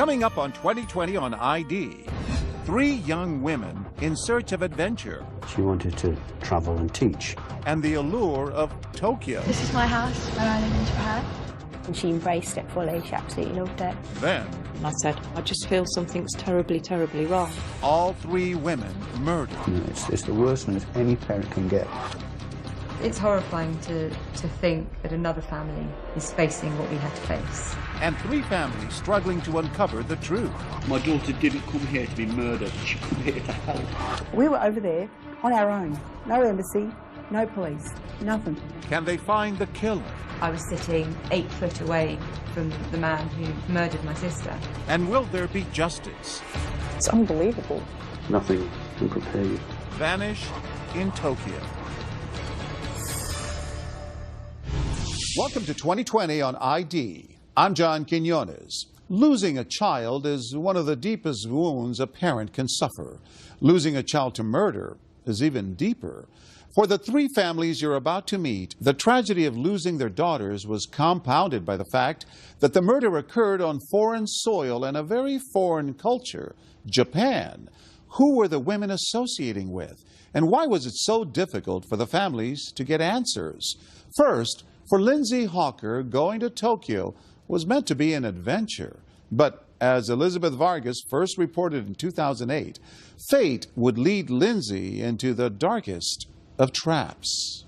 Coming up on 2020 on ID, 3 young women in search of adventure. She wanted to travel and teach. And the allure of Tokyo. This is my house where I live in Japan. And she embraced it fully. She absolutely loved it. Then, I said, I just feel something's terribly, terribly wrong. all 3 women murdered. You know, it's the worst news any parent can get. It's horrifying to think that another family is facing what we had to face. And 3 families struggling to uncover the truth. My daughter didn't come here to be murdered. She came here to help. We were over there on our own. No embassy, no police, nothing. Can they find the killer? I was sitting 8 foot away from the man who murdered my sister. And will there be justice? It's unbelievable. Nothing can prepare you. Vanish in Tokyo. Welcome to 2020 on ID. I'm John Quinones. Losing a child is one of the deepest wounds a parent can suffer. Losing a child to murder is even deeper. For the 3 families you're about to meet, the tragedy of losing their daughters was compounded by the fact that the murder occurred on foreign soil and a very foreign culture, Japan. Who were the women associating with? And why was it so difficult for the families to get answers? First, for Lindsay Hawker, going to Tokyo was meant to be an adventure. But as Elizabeth Vargas first reported in 2008, fate would lead Lindsay into the darkest of traps.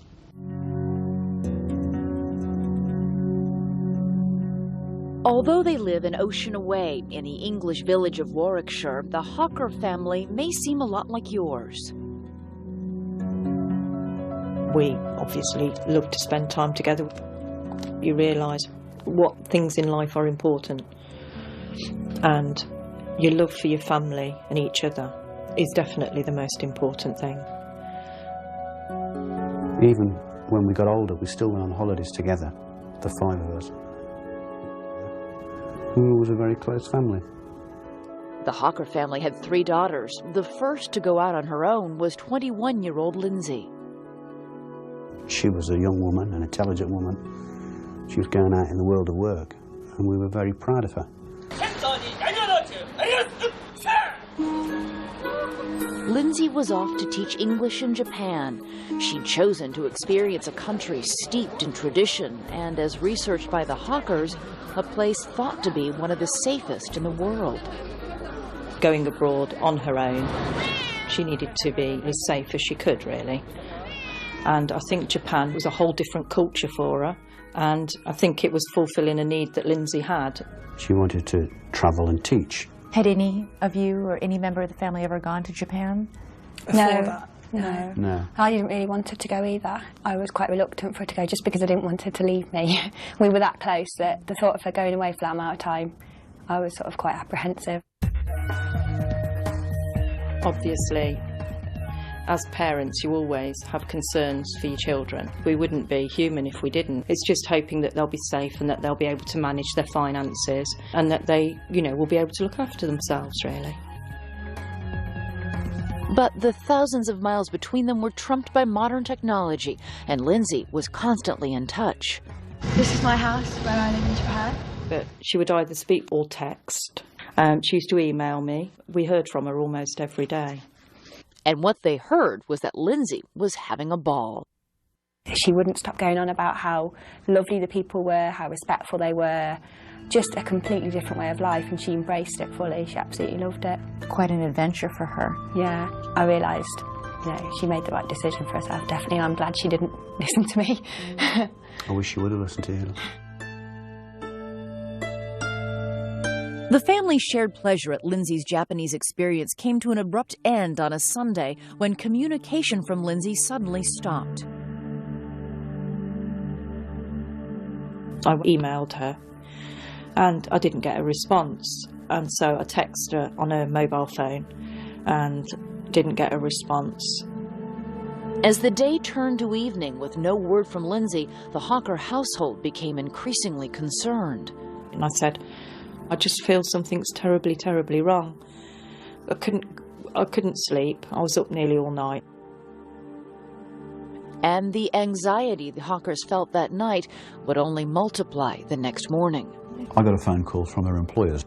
Although they live an ocean away in the English village of Warwickshire, the Hawker family may seem a lot like yours. We obviously love to spend time together. You realise what things in life are important, and your love for your family and each other is definitely the most important thing. Even when we got older, we still went on holidays together, the 5 of us. We was a very close family. The Hawker family had 3 daughters. The first to go out on her own was 21-year-old Lindsay. She was a young woman, an intelligent woman. She was going out in the world of work, and we were very proud of her. Lindsay was off to teach English in Japan. She'd chosen to experience a country steeped in tradition and, as researched by the Hawkers, a place thought to be one of the safest in the world. Going abroad on her own, she needed to be as safe as she could, really. And I think Japan was a whole different culture for her, and I think it was fulfilling a need that Lindsay had. She wanted to travel and teach. Had any of you or any member of the family ever gone to Japan? No. I didn't really want her to go either. I was quite reluctant for her to go just because I didn't want her to leave me. We were that close that the thought of her going away for that amount of time, I was sort of quite apprehensive. Obviously, as parents, you always have concerns for your children. We wouldn't be human if we didn't. It's just hoping that they'll be safe and that they'll be able to manage their finances and that they, will be able to look after themselves, really. But the thousands of miles between them were trumped by modern technology, and Lindsay was constantly in touch. This is my house where I live in Japan. But she would either speak or text. She used to email me. We heard from her almost every day. And what they heard was that Lindsay was having a ball. She wouldn't stop going on about how lovely the people were, how respectful they were, just a completely different way of life, and she embraced it fully. She absolutely loved it. Quite an adventure for her. Yeah, I realised, she made the right decision for herself, definitely, and I'm glad she didn't listen to me. I wish she would have listened to you. The family's shared pleasure at Lindsay's Japanese experience came to an abrupt end on a Sunday when communication from Lindsay suddenly stopped. I emailed her and I didn't get a response, and so I texted her on her mobile phone and didn't get a response. As the day turned to evening with no word from Lindsay, the Hawker household became increasingly concerned. And I said, I just feel something's terribly, terribly wrong. I couldn't sleep. I was up nearly all night. And the anxiety the Hawkers felt that night would only multiply the next morning. I got a phone call from her employers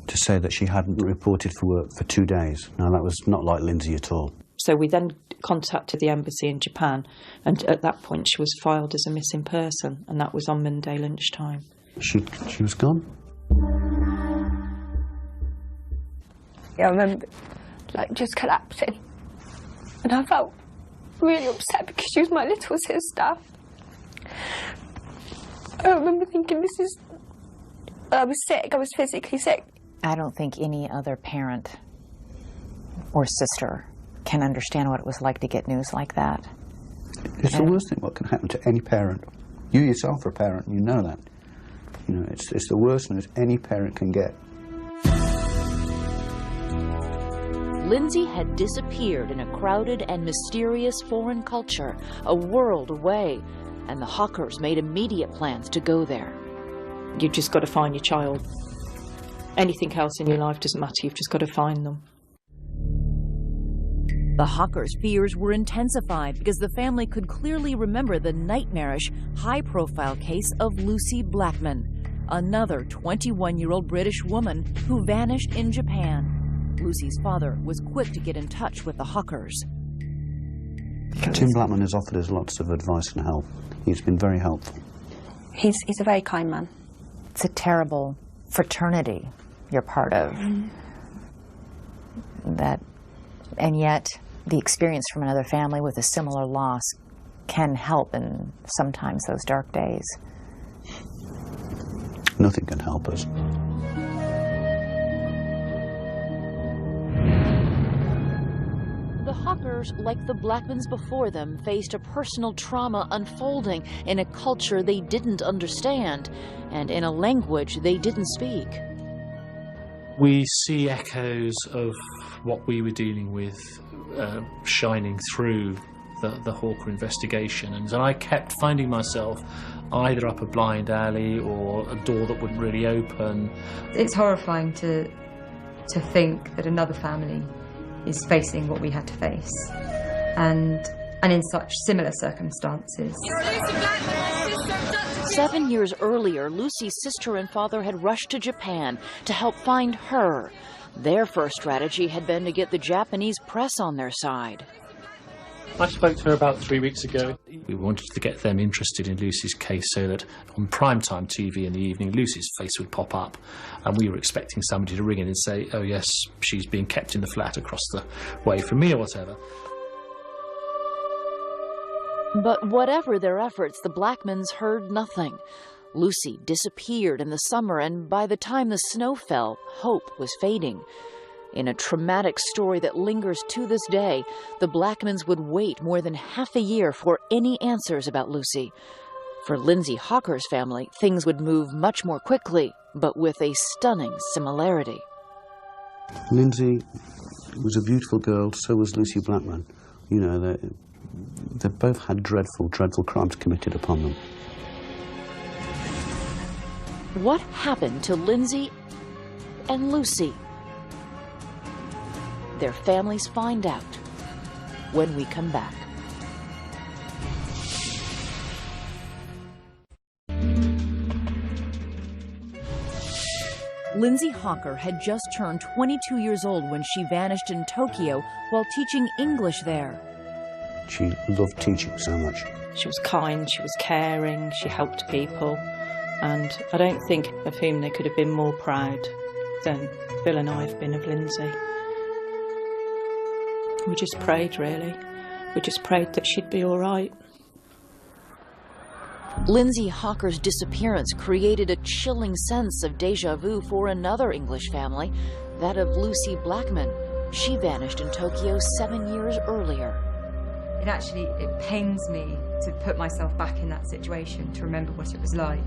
to say that she hadn't reported for work for 2 days. Now, that was not like Lindsay at all. So we then contacted the embassy in Japan, and at that point she was filed as a missing person, and that was on Monday lunchtime. She was gone? Yeah, I remember, like, just collapsing. And I felt really upset because she was my little sister. I remember thinking, I was sick, I was physically sick. I don't think any other parent or sister can understand what it was like to get news like that. It's the worst thing what can happen to any parent. You yourself are a parent, you know that. You know, it's the worst news any parent can get. Lindsay had disappeared in a crowded and mysterious foreign culture, a world away, and the Hawkers made immediate plans to go there. You've just got to find your child. Anything else in your life doesn't matter, you've just got to find them. The Hawkers' fears were intensified because the family could clearly remember the nightmarish, high-profile case of Lucy Blackman, another 21-year-old British woman who vanished in Japan. Lucy's father was quick to get in touch with the Hawkers. Tim Blackman has offered us lots of advice and help. He's been very helpful. He's a very kind man. It's a terrible fraternity you're part of. That, and yet the experience from another family with a similar loss can help in sometimes those dark days. Nothing can help us. The Hawkers, like the Blackmans before them, faced a personal trauma unfolding in a culture they didn't understand and in a language they didn't speak. We see echoes of what we were dealing with shining through the Hawker investigation, and I kept finding myself either up a blind alley or a door that wouldn't really open. It's horrifying to think that another family is facing what we had to face, and in such similar circumstances. 7 years earlier, Lucy's sister and father had rushed to Japan to help find her. Their first strategy had been to get the Japanese press on their side. I spoke to her about 3 weeks ago. We wanted to get them interested in Lucy's case so that on primetime TV in the evening, Lucy's face would pop up, and we were expecting somebody to ring in and say, oh yes, she's being kept in the flat across the way from me or whatever. But whatever their efforts, the Blackmans heard nothing. Lucy disappeared in the summer, and by the time the snow fell, hope was fading. In a traumatic story that lingers to this day, the Blackmans would wait more than half a year for any answers about Lucy. For Lindsay Hawker's family, things would move much more quickly, but with a stunning similarity. Lindsay was a beautiful girl, so was Lucy Blackman. You know, they both had dreadful, dreadful crimes committed upon them. What happened to Lindsay and Lucy? Their families find out when we come back. Lindsay Hawker had just turned 22 years old when she vanished in Tokyo while teaching English there. She loved teaching so much. She was kind, she was caring, she helped people, and I don't think of whom they could have been more proud than Bill and I have been of Lindsay. We just prayed, really. We just prayed that she'd be all right. Lindsay Hawker's disappearance created a chilling sense of déjà vu for another English family, that of Lucy Blackman. She vanished in Tokyo 7 years earlier. It pains me to put myself back in that situation, to remember what it was like.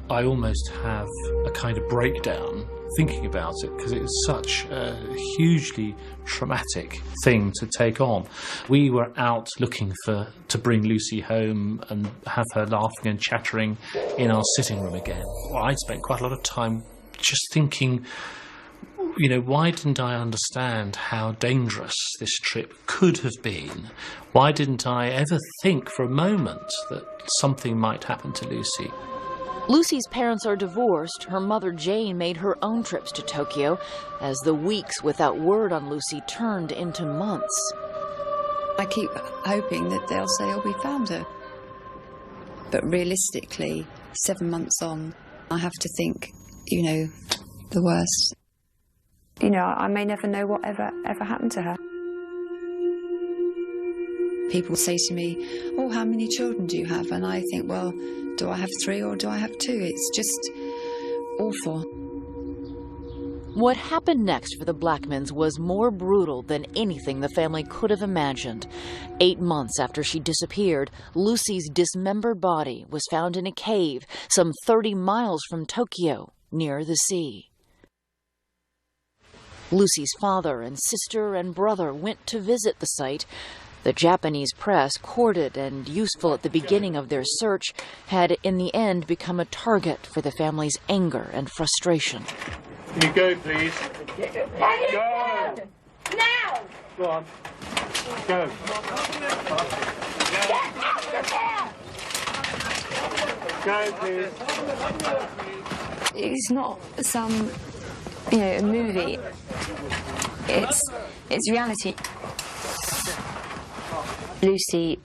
I almost have a kind of breakdown thinking about it because it was such a hugely traumatic thing to take on. We were out looking to bring Lucy home and have her laughing and chattering in our sitting room again. Well, I'd spent quite a lot of time just thinking, you know, why didn't I understand how dangerous this trip could have been? Why didn't I ever think for a moment that something might happen to Lucy? Lucy's parents are divorced. Her mother, Jane, made her own trips to Tokyo as the weeks without word on Lucy turned into months. I keep hoping that they'll say, oh, we found her. But realistically, 7 months on, I have to think, you know, the worst. You know, I may never know what ever happened to her. People say to me, oh, how many children do you have? And I think, well, do I have 3 or do I have 2? It's just awful. What happened next for the Blackmans was more brutal than anything the family could have imagined. 8 months after she disappeared, Lucy's dismembered body was found in a cave some 30 miles from Tokyo, near the sea. Lucy's father and sister and brother went to visit the site. The Japanese press, courted and useful at the beginning of their search, had in the end become a target for the family's anger and frustration. Can you go, please? Go! Now! Go on. Go. Get out of here! Go, please. It's not some, you know, a movie. It's reality. Lucy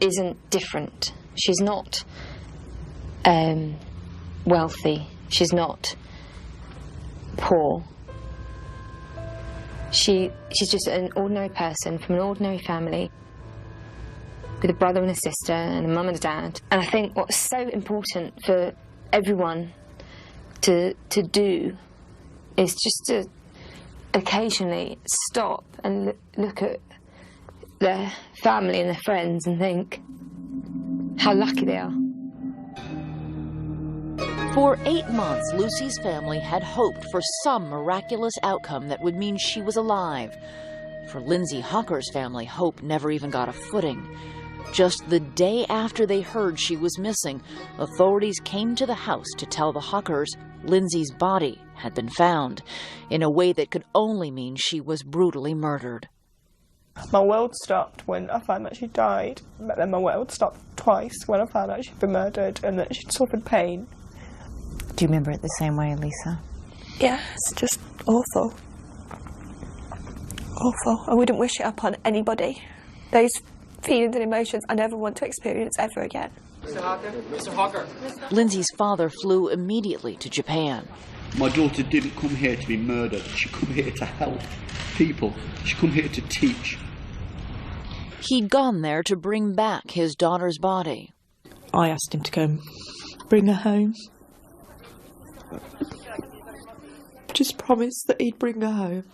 isn't different. She's not wealthy. She's not poor. She's just an ordinary person from an ordinary family with a brother and a sister and a mum and a dad. And I think what's so important for everyone to do is just to occasionally stop and look at their family and their friends and think how lucky they are. For 8 months, Lucy's family had hoped for some miraculous outcome that would mean she was alive. For Lindsay Hocker's family, hope never even got a footing. Just the day after they heard she was missing, authorities came to the house to tell the Hockers Lindsay's body had been found, in a way that could only mean she was brutally murdered. My world stopped when I found that she died, but then my world stopped twice when I found out she'd been murdered and that she'd suffered pain. Do you remember it the same way, Lisa? Yeah, it's just awful. Awful. I wouldn't wish it upon anybody. Those feelings and emotions I never want to experience ever again. Mr. Hocker? Mr. Hocker? Lindsay's father flew immediately to Japan. My daughter didn't come here to be murdered. She come here to help people. She come here to teach. He'd gone there to bring back his daughter's body. I asked him to go and bring her home. Just promised that he'd bring her home.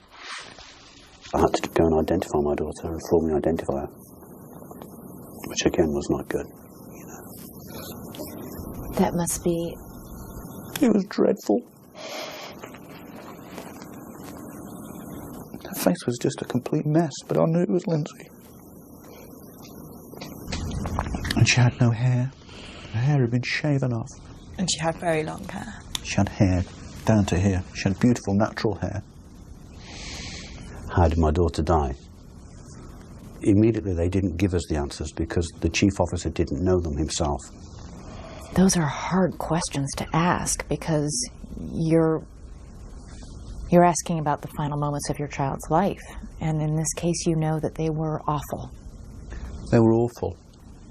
I had to go and identify my daughter and formally identify her, which again was not good. You know. That must be... It was dreadful. Her face was just a complete mess, but I knew it was Lindsay. And she had no hair. Her hair had been shaven off. And she had very long hair. She had hair down to here. She had beautiful natural hair. How did my daughter die? Immediately they didn't give us the answers because the chief officer didn't know them himself. Those are hard questions to ask because you're asking about the final moments of your child's life. And in this case, you know that they were awful. They were awful.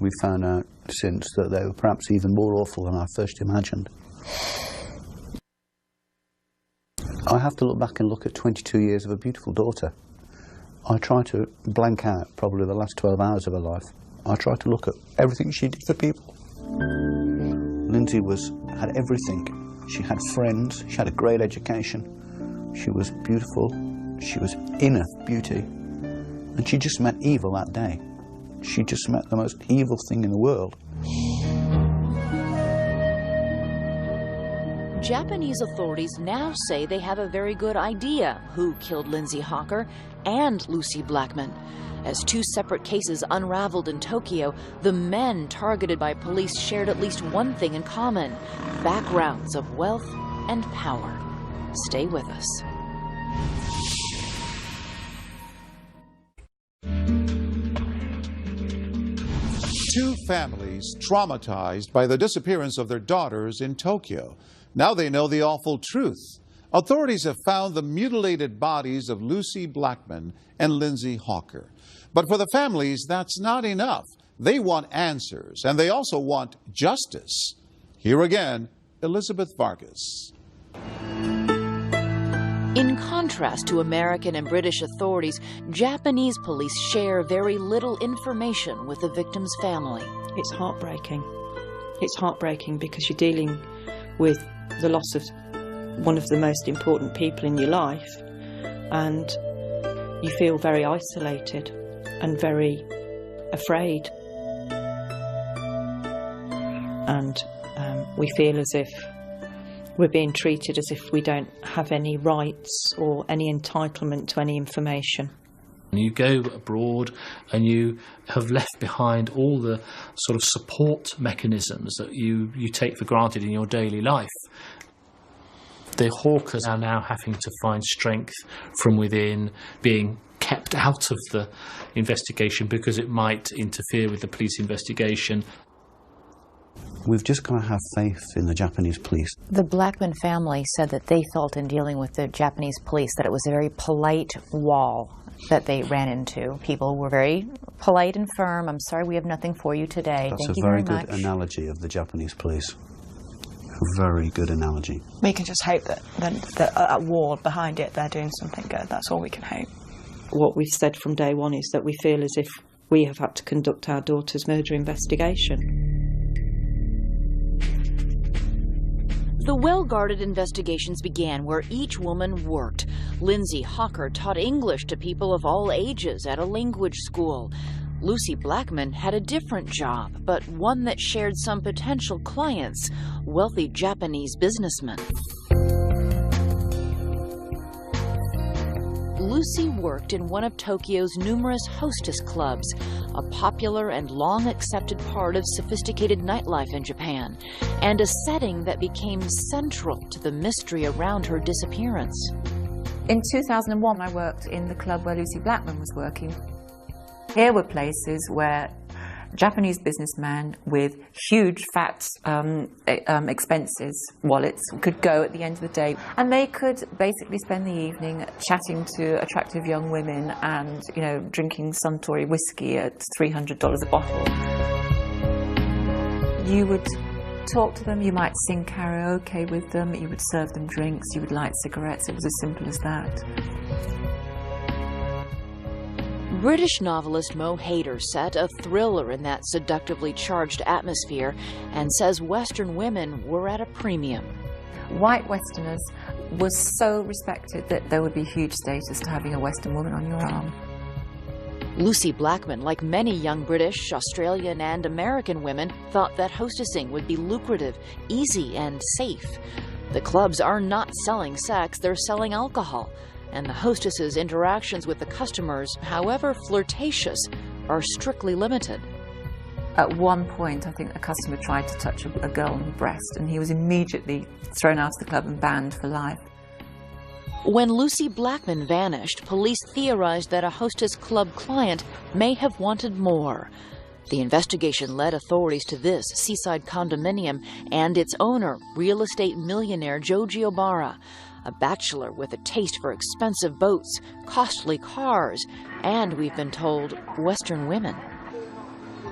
We found out since that they were perhaps even more awful than I first imagined. I have to look back and look at 22 years of a beautiful daughter. I try to blank out probably the last 12 hours of her life. I try to look at everything she did for people. Lindsay had everything. She had friends, she had a great education, she was beautiful, she was inner beauty, and she just met evil that day. She just met the most evil thing in the world. Japanese authorities now say they have a very good idea who killed Lindsay Hocker and Lucy Blackman. As 2 separate cases unraveled in Tokyo, the men targeted by police shared at least one thing in common: backgrounds of wealth and power. Stay with us. Two families traumatized by the disappearance of their daughters in Tokyo. Now they know the awful truth. Authorities have found the mutilated bodies of Lucy Blackman and Lindsay Hawker. But for the families, that's not enough. They want answers, and they also want justice. Here again, Elizabeth Vargas. In contrast to American and British authorities, Japanese police share very little information with the victim's family. It's heartbreaking. It's heartbreaking because you're dealing with the loss of one of the most important people in your life, and you feel very isolated and very afraid. And we feel as if we're being treated as if we don't have any rights or any entitlement to any information. You go abroad and you have left behind all the sort of support mechanisms that you take for granted in your daily life. The Hawkers are now having to find strength from within, being kept out of the investigation because it might interfere with the police investigation. We've just got to have faith in the Japanese police. The Blackman family said that they felt in dealing with the Japanese police that it was a very polite wall that they ran into. People were very polite and firm. I'm sorry, we have nothing for you today. That's a very good analogy of the Japanese police. A very good analogy. We can just hope that at war behind it, they're doing something good. That's all we can hope. What we've said from day one is that we feel as if we have had to conduct our daughter's murder investigation. The well-guarded investigations began where each woman worked. Lindsay Hawker taught English to people of all ages at a language school. Lucy Blackman had a different job, but one that shared some potential clients, wealthy Japanese businessmen. Lucy worked in one of Tokyo's numerous hostess clubs, a popular and long-accepted part of sophisticated nightlife in Japan, and a setting that became central to the mystery around her disappearance. In 2001, I worked in the club where Lucy Blackman was working. Here were places where Japanese businessmen with huge fat expenses wallets could go at the end of the day, and they could basically spend the evening chatting to attractive young women and, you know, drinking Suntory whiskey at $300 a bottle. You would talk to them, you might sing karaoke with them, you would serve them drinks, you would light cigarettes. It was as simple as that. British novelist Mo Hayder set a thriller in that seductively charged atmosphere and says Western women were at a premium. White Westerners were so respected that there would be huge status to having a Western woman on your arm. Lucy Blackman, like many young British, Australian and American women, thought that hostessing would be lucrative, easy and safe. The clubs are not selling sex, they're selling alcohol. And the hostesses' interactions with the customers, however flirtatious, are strictly limited. At one point, I think a customer tried to touch a girl on the breast, and he was immediately thrown out of the club and banned for life. When Lucy Blackman vanished, police theorized that a hostess club client may have wanted more. The investigation led authorities to this seaside condominium and its owner, real estate millionaire Joji Obara, a bachelor with a taste for expensive boats, costly cars, and, we've been told, Western women.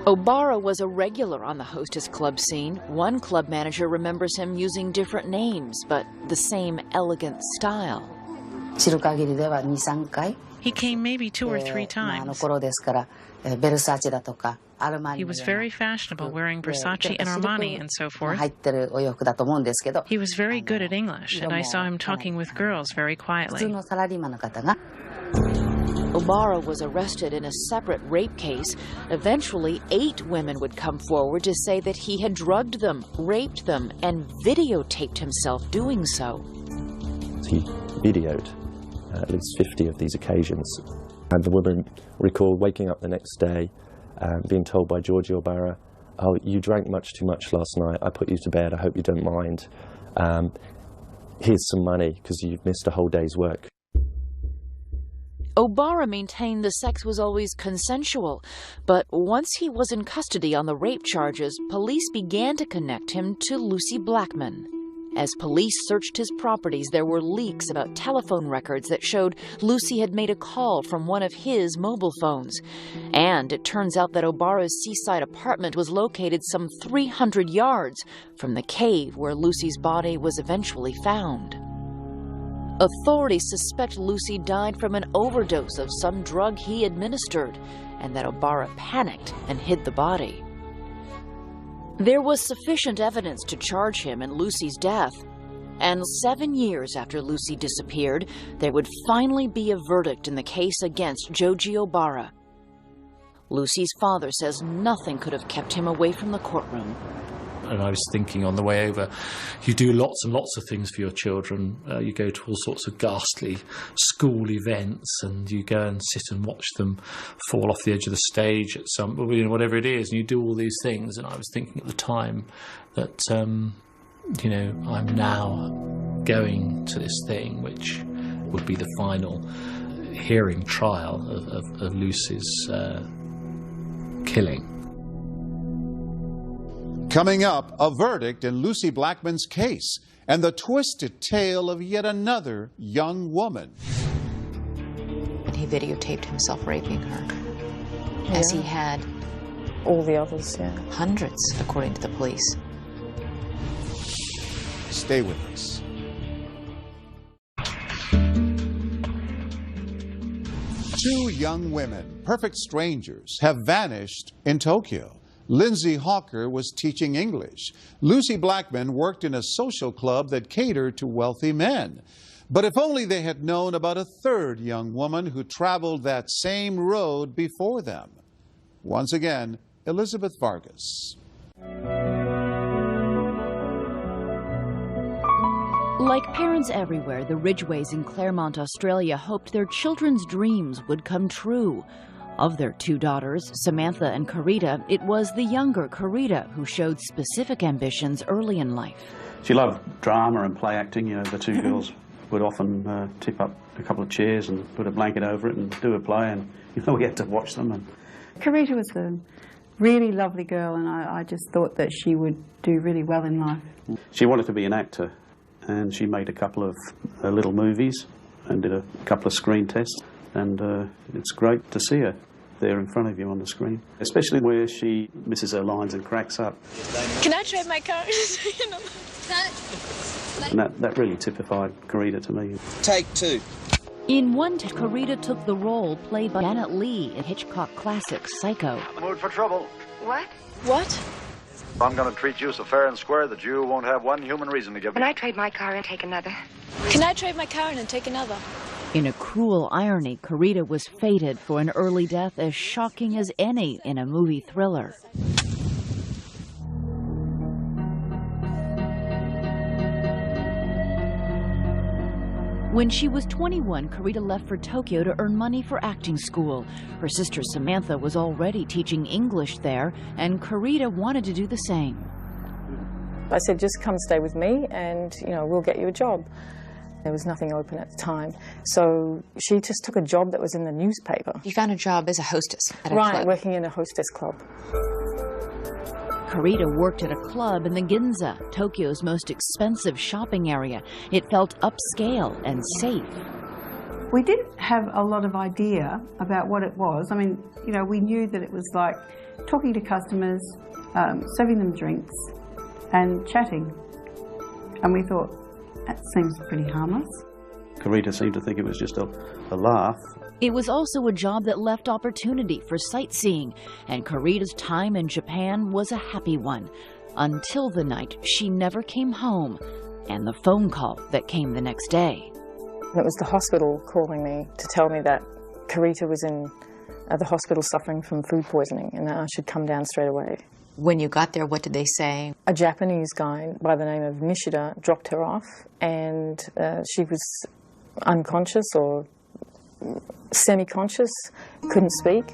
Obara was a regular on the hostess club scene. One club manager remembers him using different names, but the same elegant style. He came maybe 2 or 3 times. He was very fashionable, wearing Versace and Armani and so forth. He was very good at English, and I saw him talking with girls very quietly. Obara was arrested in a separate rape case. Eventually, 8 women would come forward to say that he had drugged them, raped them, and videotaped himself doing so. He videoed at least 50 of these occasions. And the woman recalled waking up the next day being told by Joji Obara, "Oh, you drank much too much last night. I put you to bed. I hope you don't mind. Here's some money because you've missed a whole day's work." Obara maintained the sex was always consensual, but once he was in custody on the rape charges, police began to connect him to Lucy Blackman. As police searched his properties, there were leaks about telephone records that showed Lucy had made a call from one of his mobile phones. And it turns out that Obara's seaside apartment was located some 300 yards from the cave where Lucy's body was eventually found. Authorities suspect Lucy died from an overdose of some drug he administered, and that Obara panicked and hid the body. There was sufficient evidence to charge him in Lucy's death, and 7 years after Lucy disappeared, there would finally be a verdict in the case against Joji Obara. Lucy's father says nothing could have kept him away from the courtroom. And I was thinking on the way over, you do lots and lots of things for your children. You go to all sorts of ghastly school events, and you go and sit and watch them fall off the edge of the stage at some, whatever it is, and you do all these things. And I was thinking at the time that, I'm now going to this thing, which would be the final hearing trial of Lucy's killing. Coming up, a verdict in Lucy Blackman's case and the twisted tale of yet another young woman. And he videotaped himself raping her, as he had all the others, hundreds, according to the police. Stay with us. Two young women, perfect strangers, have vanished in Tokyo. Lindsay Hawker was teaching English. Lucy Blackman worked in a social club that catered to wealthy men. But if only they had known about a third young woman who traveled that same road before them. Once again, Elizabeth Vargas. Like parents everywhere, the Ridgeways in Claremont, Australia hoped their children's dreams would come true. Of their two daughters, Samantha and Carita, it was the younger Carita who showed specific ambitions early in life. She loved drama and play acting. The two girls would often tip up a couple of chairs and put a blanket over it and do a play, and we had to watch them. And Carita was a really lovely girl, and I just thought that she would do really well in life. She wanted to be an actor, and she made a couple of little movies and did a couple of screen tests, and it's great to see her there in front of you on the screen, especially where she misses her lines and cracks up. Can I trade my car? And that really typified Carita to me. Take two. In one, Carita took the role played by Janet Leigh in Hitchcock classic Psycho. Mood for trouble. What? What? I'm going to treat you so fair and square that you won't have one human reason to give me. Can I trade my car and take another? Can I trade my car and take another? In a cruel irony, Carita was fated for an early death as shocking as any in a movie thriller. When she was 21, Carita left for Tokyo to earn money for acting school. Her sister Samantha was already teaching English there, and Carita wanted to do the same. I said, just come stay with me and, we'll get you a job. There was nothing open at the time, so she just took a job that was in the newspaper. You found a job as a hostess at a club? Right, working in a hostess club. Carita worked at a club in the Ginza, Tokyo's most expensive shopping area. It felt upscale and safe. We didn't have a lot of idea about what it was. I mean, we knew that it was like talking to customers, serving them drinks and chatting. And we thought, that seems pretty harmless. Carita seemed to think it was just a laugh. It was also a job that left opportunity for sightseeing, and Carita's time in Japan was a happy one, until the night she never came home, and the phone call that came the next day. It was the hospital calling me to tell me that Carita was in the hospital suffering from food poisoning and that I should come down straight away. When you got there, what did they say? A Japanese guy by the name of Nishida dropped her off, and she was unconscious or semi-conscious, couldn't speak.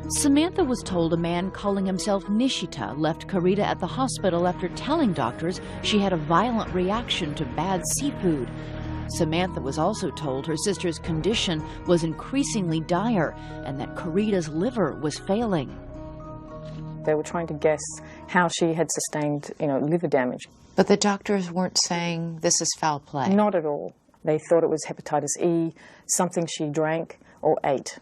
Samantha was told a man calling himself Nishita left Carita at the hospital after telling doctors she had a violent reaction to bad seafood. Samantha was also told her sister's condition was increasingly dire and that Carita's liver was failing. They were trying to guess how she had sustained, liver damage. But the doctors weren't saying this is foul play? Not at all. They thought it was hepatitis E, something she drank or ate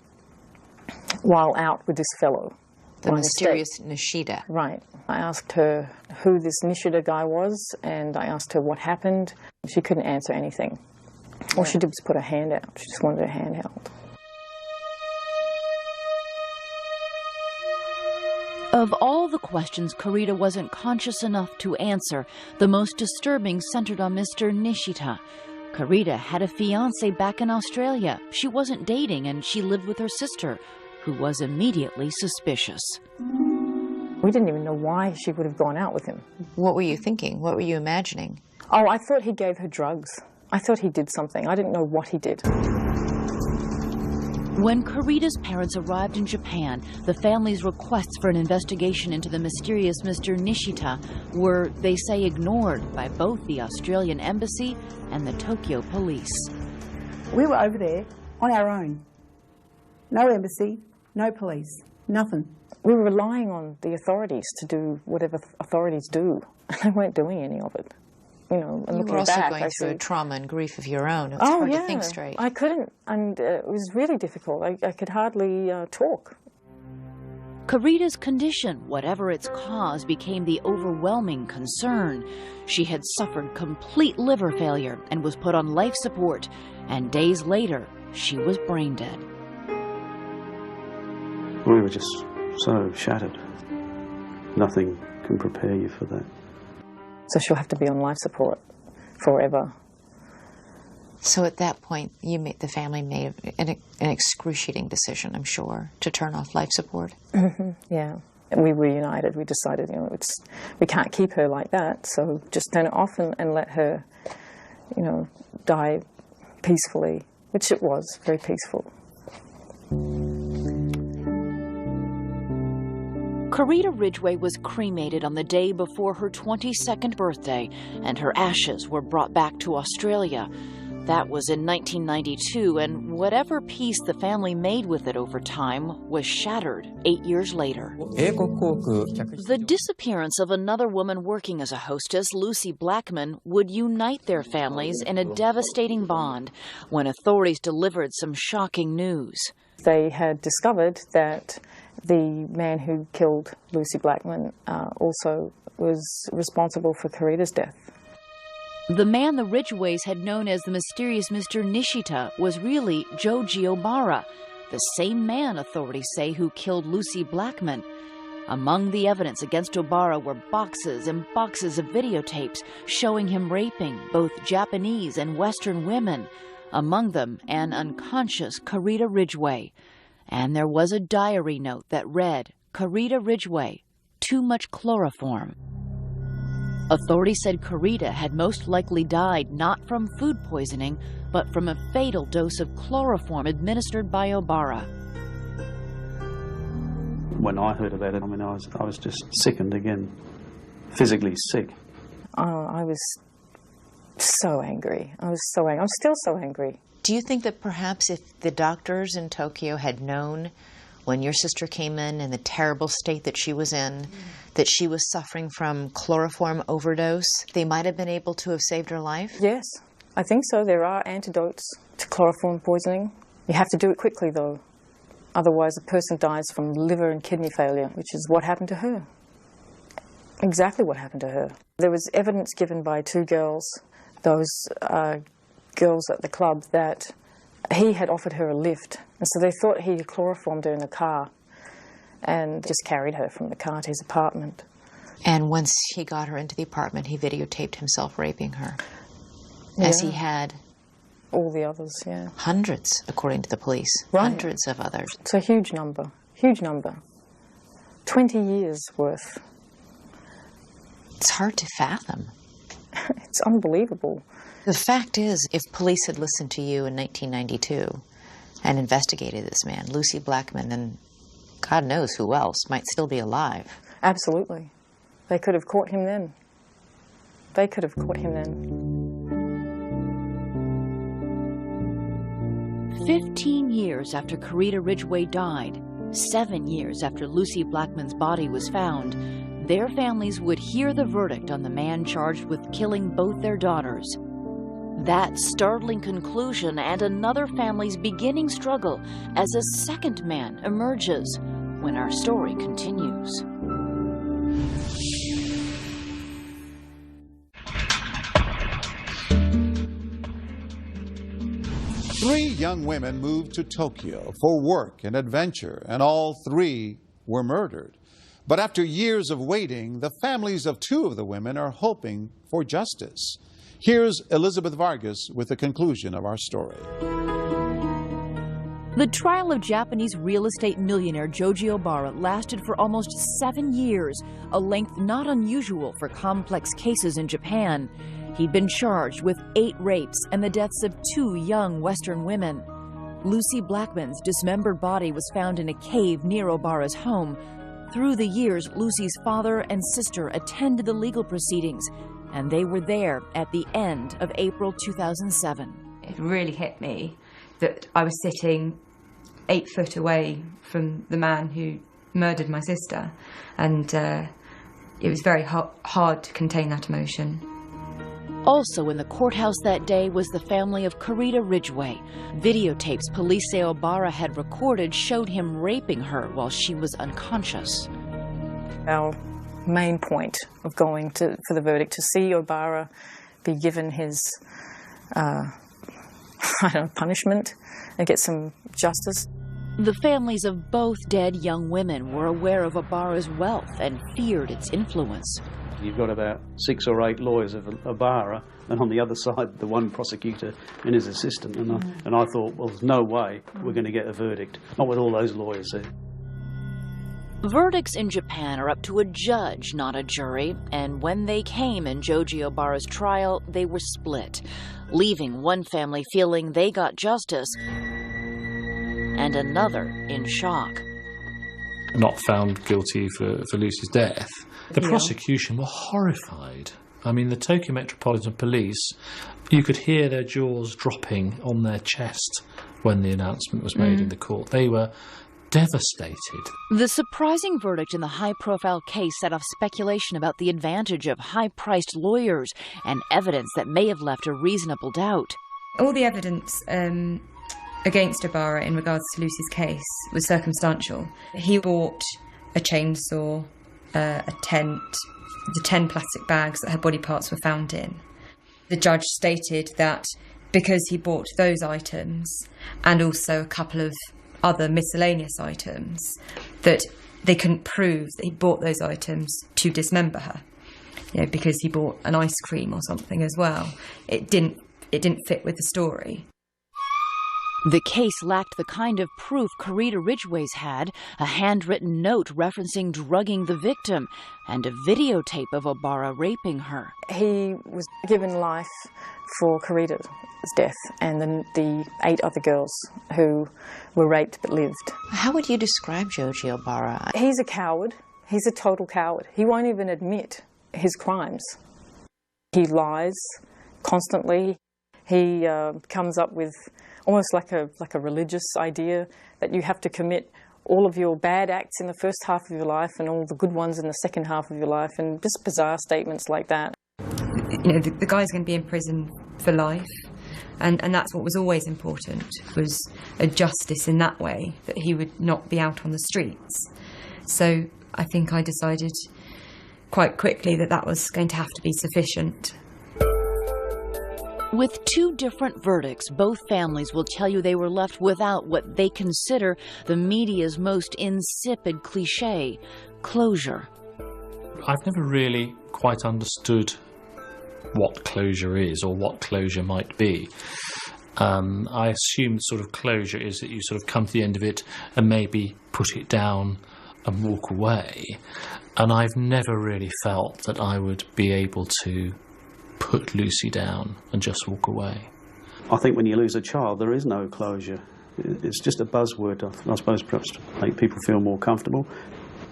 while out with this fellow. The mysterious Nishida. Right. I asked her who this Nishida guy was, and I asked her what happened. She couldn't answer anything. All she did was put her hand out. She just wanted her hand held. Of all the questions Carita wasn't conscious enough to answer, the most disturbing centered on Mr. Nishita. Carita had a fiancé back in Australia. She wasn't dating, and she lived with her sister, who was immediately suspicious. We didn't even know why she would have gone out with him. What were you thinking? What were you imagining? Oh, I thought he gave her drugs. I thought he did something. I didn't know what he did. When Carita's parents arrived in Japan, the family's requests for an investigation into the mysterious Mr. Nishita were, they say, ignored by both the Australian embassy and the Tokyo police. We were over there on our own. No embassy, no police, nothing. We were relying on the authorities to do whatever authorities do, and they weren't doing any of it. And you were also going through trauma and grief of your own. It's hard to think straight. I couldn't, and it was really difficult. I could hardly talk. Carita's condition, whatever its cause, became the overwhelming concern. She had suffered complete liver failure and was put on life support, and days later, she was brain dead. We were just so shattered. Nothing can prepare you for that. So she'll have to be on life support forever. So at that point, the family made an excruciating decision, I'm sure, to turn off life support. Mm-hmm. Yeah. And we reunited. We decided, we can't keep her like that, so just turn it off and let her, die peacefully, which it was, very peaceful. Carita Ridgway was cremated on the day before her 22nd birthday, and her ashes were brought back to Australia. That was in 1992, and whatever peace the family made with it over time was shattered 8 years later. The disappearance of another woman working as a hostess, Lucy Blackman, would unite their families in a devastating bond when authorities delivered some shocking news. They had discovered that the man who killed Lucy Blackman also was responsible for Carita's death. The man the Ridgways had known as the mysterious Mr. Nishita was really Joji Obara, the same man, authorities say, who killed Lucy Blackman. Among the evidence against Obara were boxes and boxes of videotapes showing him raping both Japanese and Western women, among them an unconscious Carita Ridgway. And there was a diary note that read, "Carita Ridgway, too much chloroform." Authorities said Carita had most likely died not from food poisoning, but from a fatal dose of chloroform administered by Obara. When I heard about it, I was just sickened again, physically sick. I was so angry. I was so angry. I'm still so angry. Do you think that perhaps if the doctors in Tokyo had known when your sister came in the terrible state that she was in, that she was suffering from chloroform overdose, they might have been able to have saved her life? Yes, I think so. There are antidotes to chloroform poisoning. You have to do it quickly, though. Otherwise, a person dies from liver and kidney failure, which is what happened to her. Exactly what happened to her. There was evidence given by two girls, those girls at the club, that he had offered her a lift, and so they thought he had chloroformed her in the car and just carried her from the car to his apartment. And once he got her into the apartment, he videotaped himself raping her, as he had all the others, hundreds, according to the police, hundreds of others. It's a huge number, huge number. 20 years worth. It's hard to fathom. It's unbelievable. The fact is, if police had listened to you in 1992 and investigated this man, Lucy Blackman, and God knows who else might still be alive. Absolutely. They could have caught him then. They could have caught him then. 15 years after Karita Ridgway died, 7 years after Lucy Blackman's body was found, their families would hear the verdict on the man charged with killing both their daughters. That startling conclusion and another family's beginning struggle as a second man emerges when our story continues. Three young women moved to Tokyo for work and adventure, and all three were murdered. But after years of waiting, the families of two of the women are hoping for justice. Here's Elizabeth Vargas with the conclusion of our story. The trial of Japanese real estate millionaire Joji Obara lasted for almost 7 years, a length not unusual for complex cases in Japan. He'd been charged with 8 rapes and the deaths of 2 young Western women. Lucy Blackman's dismembered body was found in a cave near Obara's home. Through the years, Lucy's father and sister attended the legal proceedings, and they were there at the end of April 2007. It really hit me that I was sitting 8 foot away from the man who murdered my sister, and it was very hard to contain that emotion. Also in the courthouse that day was the family of Karita Ridgway. Videotapes police say Obara had recorded showed him raping her while she was unconscious. Our main point of going for the verdict, to see Obara be given his punishment and get some justice. The families of both dead young women were aware of Obara's wealth and feared its influence. You've got about 6 or 8 lawyers of Obara, and on the other side, the one prosecutor and his assistant. And I thought, well, there's no way we're going to get a verdict, not with all those lawyers there. Verdicts in Japan are up to a judge, not a jury, and when they came in Joji Obara's trial, they were split, leaving one family feeling they got justice and another in shock. Not found guilty for Lucy's death. The prosecution were horrified. I mean, the Tokyo Metropolitan Police, you could hear their jaws dropping on their chest when the announcement was made in the court. They were devastated. The surprising verdict in the high-profile case set off speculation about the advantage of high-priced lawyers and evidence that may have left a reasonable doubt. All the evidence against Obara in regards to Lucy's case was circumstantial. He bought a chainsaw, a tent, the 10 plastic bags that her body parts were found in. The judge stated that because he bought those items and also a couple of other miscellaneous items, that they couldn't prove that he bought those items to dismember her. You know, because he bought an ice cream or something as well. It didn't fit with the story. The case lacked the kind of proof Karita Ridgway's had, a handwritten note referencing drugging the victim, and a videotape of Obara raping her. He was given life for Karita's death and the 8 other girls who were raped but lived. How would you describe Joji Obara? He's a coward. He's a total coward. He won't even admit his crimes. He lies constantly. He comes up with almost like a religious idea that you have to commit all of your bad acts in the first half of your life and all the good ones in the second half of your life, and just bizarre statements like that. You know, the guy's going to be in prison for life, and that's what was always important, was a justice in that way, that he would not be out on the streets. So I think I decided quite quickly that that was going to have to be sufficient. With 2 different verdicts, both families will tell you they were left without what they consider the media's most insipid cliché, closure. I've never really quite understood what closure is or what closure might be. I assume sort of closure is that you sort of come to the end of it and maybe put it down and walk away. And I've never really felt that I would be able to put Lucy down and just walk away. I think when you lose a child, there is no closure. It's just a buzzword, I suppose, perhaps to make people feel more comfortable,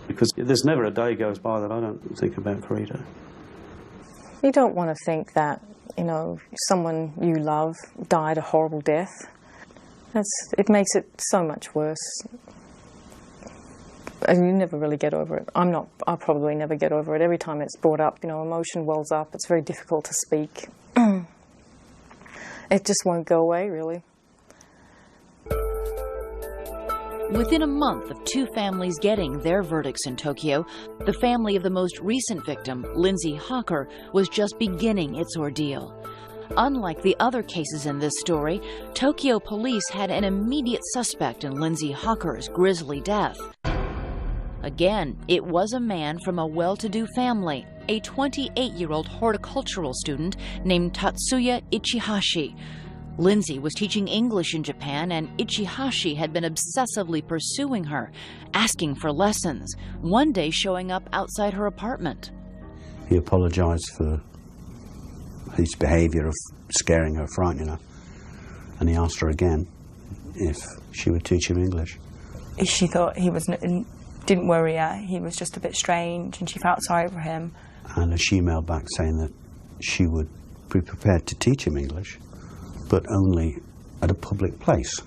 because there's never a day goes by that I don't think about Karita. You don't want to think that, you know, someone you love died a horrible death. It makes it so much worse. And you never really get over it. I'll probably never get over it. Every time it's brought up, emotion wells up. It's very difficult to speak. It just won't go away, really. Within a month of two families getting their verdicts in Tokyo, the family of the most recent victim, Lindsay Hawker, was just beginning its ordeal. Unlike the other cases in this story, Tokyo police had an immediate suspect in Lindsay Hawker's grisly death. Again, it was a man from a well-to-do family, a 28-year-old horticultural student named Tatsuya Ichihashi. Lindsay was teaching English in Japan, and Ichihashi had been obsessively pursuing her, asking for lessons, one day showing up outside her apartment. He apologized for his behavior of scaring her, frightening her, and he asked her again if she would teach him English. She thought he didn't worry her, he was just a bit strange, and she felt sorry for him. And she emailed back saying that she would be prepared to teach him English, but only at a public place.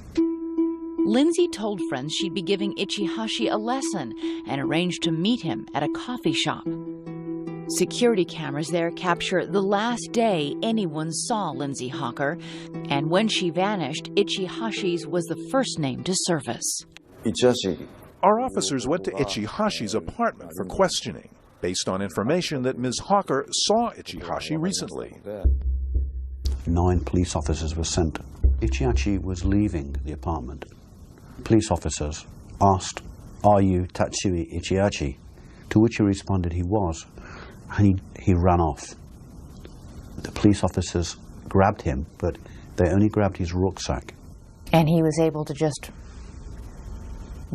Lindsay told friends she'd be giving Ichihashi a lesson and arranged to meet him at a coffee shop. Security cameras there capture the last day anyone saw Lindsay Hawker, and when she vanished, Ichihashi's was the first name to surface. Our officers went to Ichihashi's apartment for questioning, based on information that Ms. Hawker saw Ichihashi recently. 9 police officers were sent. Ichihashi was leaving the apartment. Police officers asked, "Are you Tatsuya Ichihashi?" To which he responded he was, and he ran off. The police officers grabbed him, but they only grabbed his rucksack. And he was able to just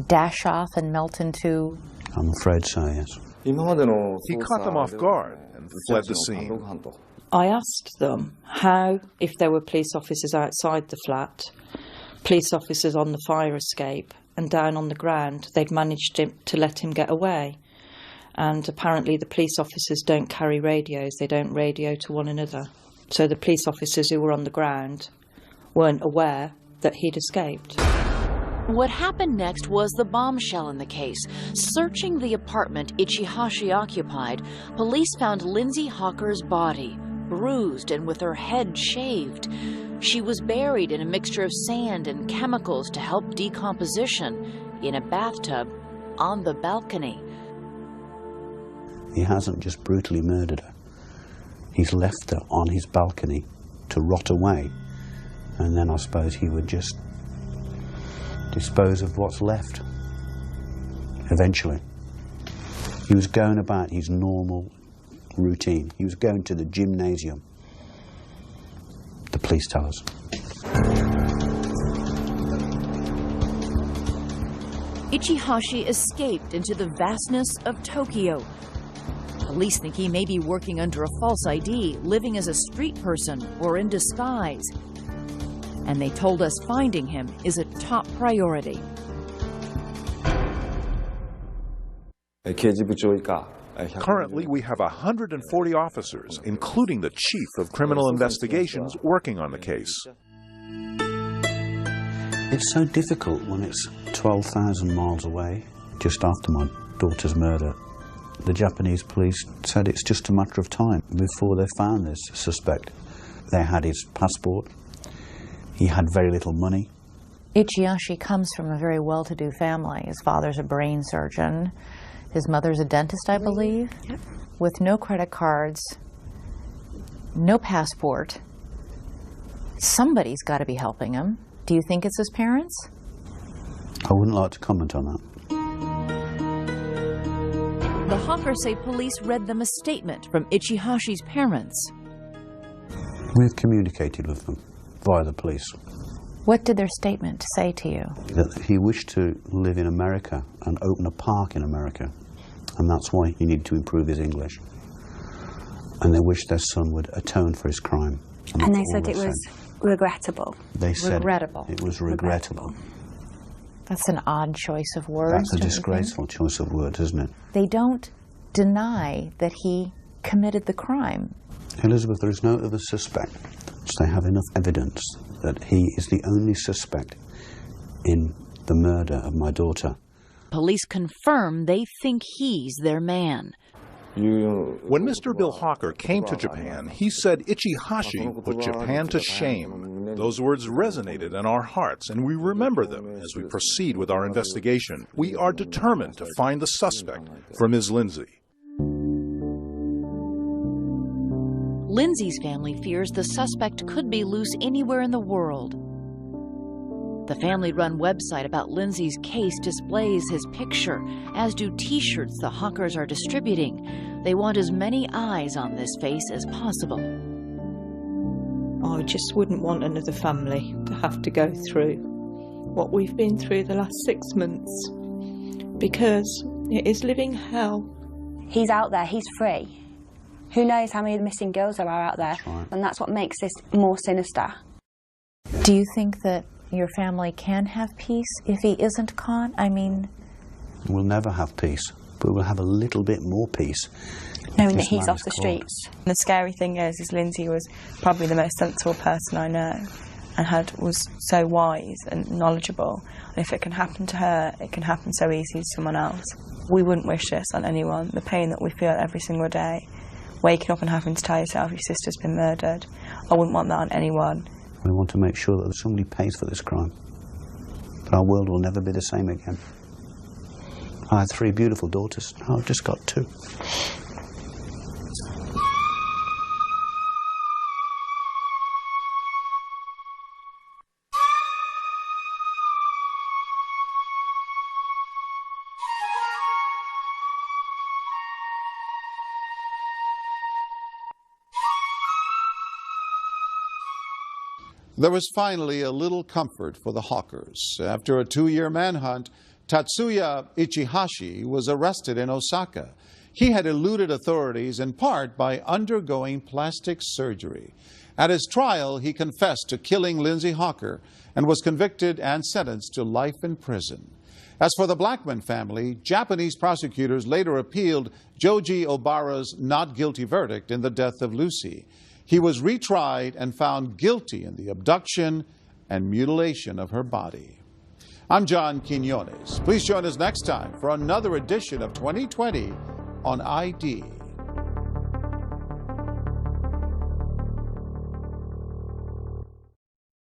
dash off and melt into... I'm afraid so, yes. He caught them off guard and fled the scene. I asked them how, if there were police officers outside the flat, police officers on the fire escape, and down on the ground, they'd managed to let him get away. And apparently the police officers don't carry radios, they don't radio to one another. So the police officers who were on the ground weren't aware that he'd escaped. What happened next was the bombshell in the case. Searching the apartment Ichihashi occupied, police found Lindsay Hawker's body, bruised and with her head shaved. She was buried in a mixture of sand and chemicals to help decomposition in a bathtub on the balcony. He hasn't just brutally murdered her. He's left her on his balcony to rot away, and then I suppose he would just dispose of what's left eventually. He was going about his normal routine. He was going to the gymnasium, the police tell us. Ichihashi escaped into the vastness of Tokyo. Police think he may be working under a false ID, living as a street person, or in disguise. And they told us finding him is a top priority. Currently, we have 140 officers, including the Chief of Criminal Investigations, working on the case. It's so difficult when it's 12,000 miles away, just after my daughter's murder. The Japanese police said it's just a matter of time before they found this suspect. They had his passport. He had very little money. Ichihashi comes from a very well-to-do family. His father's a brain surgeon. His mother's a dentist, I believe. Yep. With no credit cards, no passport. Somebody's got to be helping him. Do you think it's his parents? I wouldn't like to comment on that. The Hawkers say police read them a statement from Ichihashi's parents. We've communicated with them via the police. What did their statement say to you? That he wished to live in America and open a park in America, and that's why he needed to improve his English. And they wished their son would atone for his crime. And they said it was regrettable. They said regrettable. It was regrettable. That's an odd choice of words. That's a disgraceful choice of words, isn't it? They don't deny that he committed the crime. Elizabeth, there is no other suspect. So they have enough evidence that he is the only suspect in the murder of my daughter. Police confirm they think he's their man. When Mr. Bill Hawker came to Japan, he said Ichihashi put Japan to shame. Those words resonated in our hearts, and we remember them as we proceed with our investigation. We are determined to find the suspect for Ms. Lindsay. Lindsay's family fears the suspect could be loose anywhere in the world. The family-run website about Lindsay's case displays his picture, as do T-shirts the Hawkers are distributing. They want as many eyes on this face as possible. I just wouldn't want another family to have to go through what we've been through the last 6 months, because it is living hell. He's out there, he's free. Who knows how many missing girls there are out there, and that's what makes this more sinister. Do you think that your family can have peace if he isn't caught? I mean... We'll never have peace, but we'll have a little bit more peace. Knowing that he's off the streets. The scary thing is Lindsay was probably the most sensible person I know, and was so wise and knowledgeable. And if it can happen to her, it can happen so easily to someone else. We wouldn't wish this on anyone. The pain that we feel every single day, waking up and having to tell yourself your sister's been murdered, I wouldn't want that on anyone. We want to make sure that somebody pays for this crime. But our world will never be the same again. I had 3 beautiful daughters. Now I've just got 2. There was finally a little comfort for the Hawkers. After a 2-year manhunt, Tatsuya Ichihashi was arrested in Osaka. He had eluded authorities in part by undergoing plastic surgery. At his trial, he confessed to killing Lindsay Hawker and was convicted and sentenced to life in prison. As for the Blackman family, Japanese prosecutors later appealed Joji Obara's not guilty verdict in the death of Lucy. He was retried and found guilty in the abduction and mutilation of her body. I'm John Quinones. Please join us next time for another edition of 2020 on ID.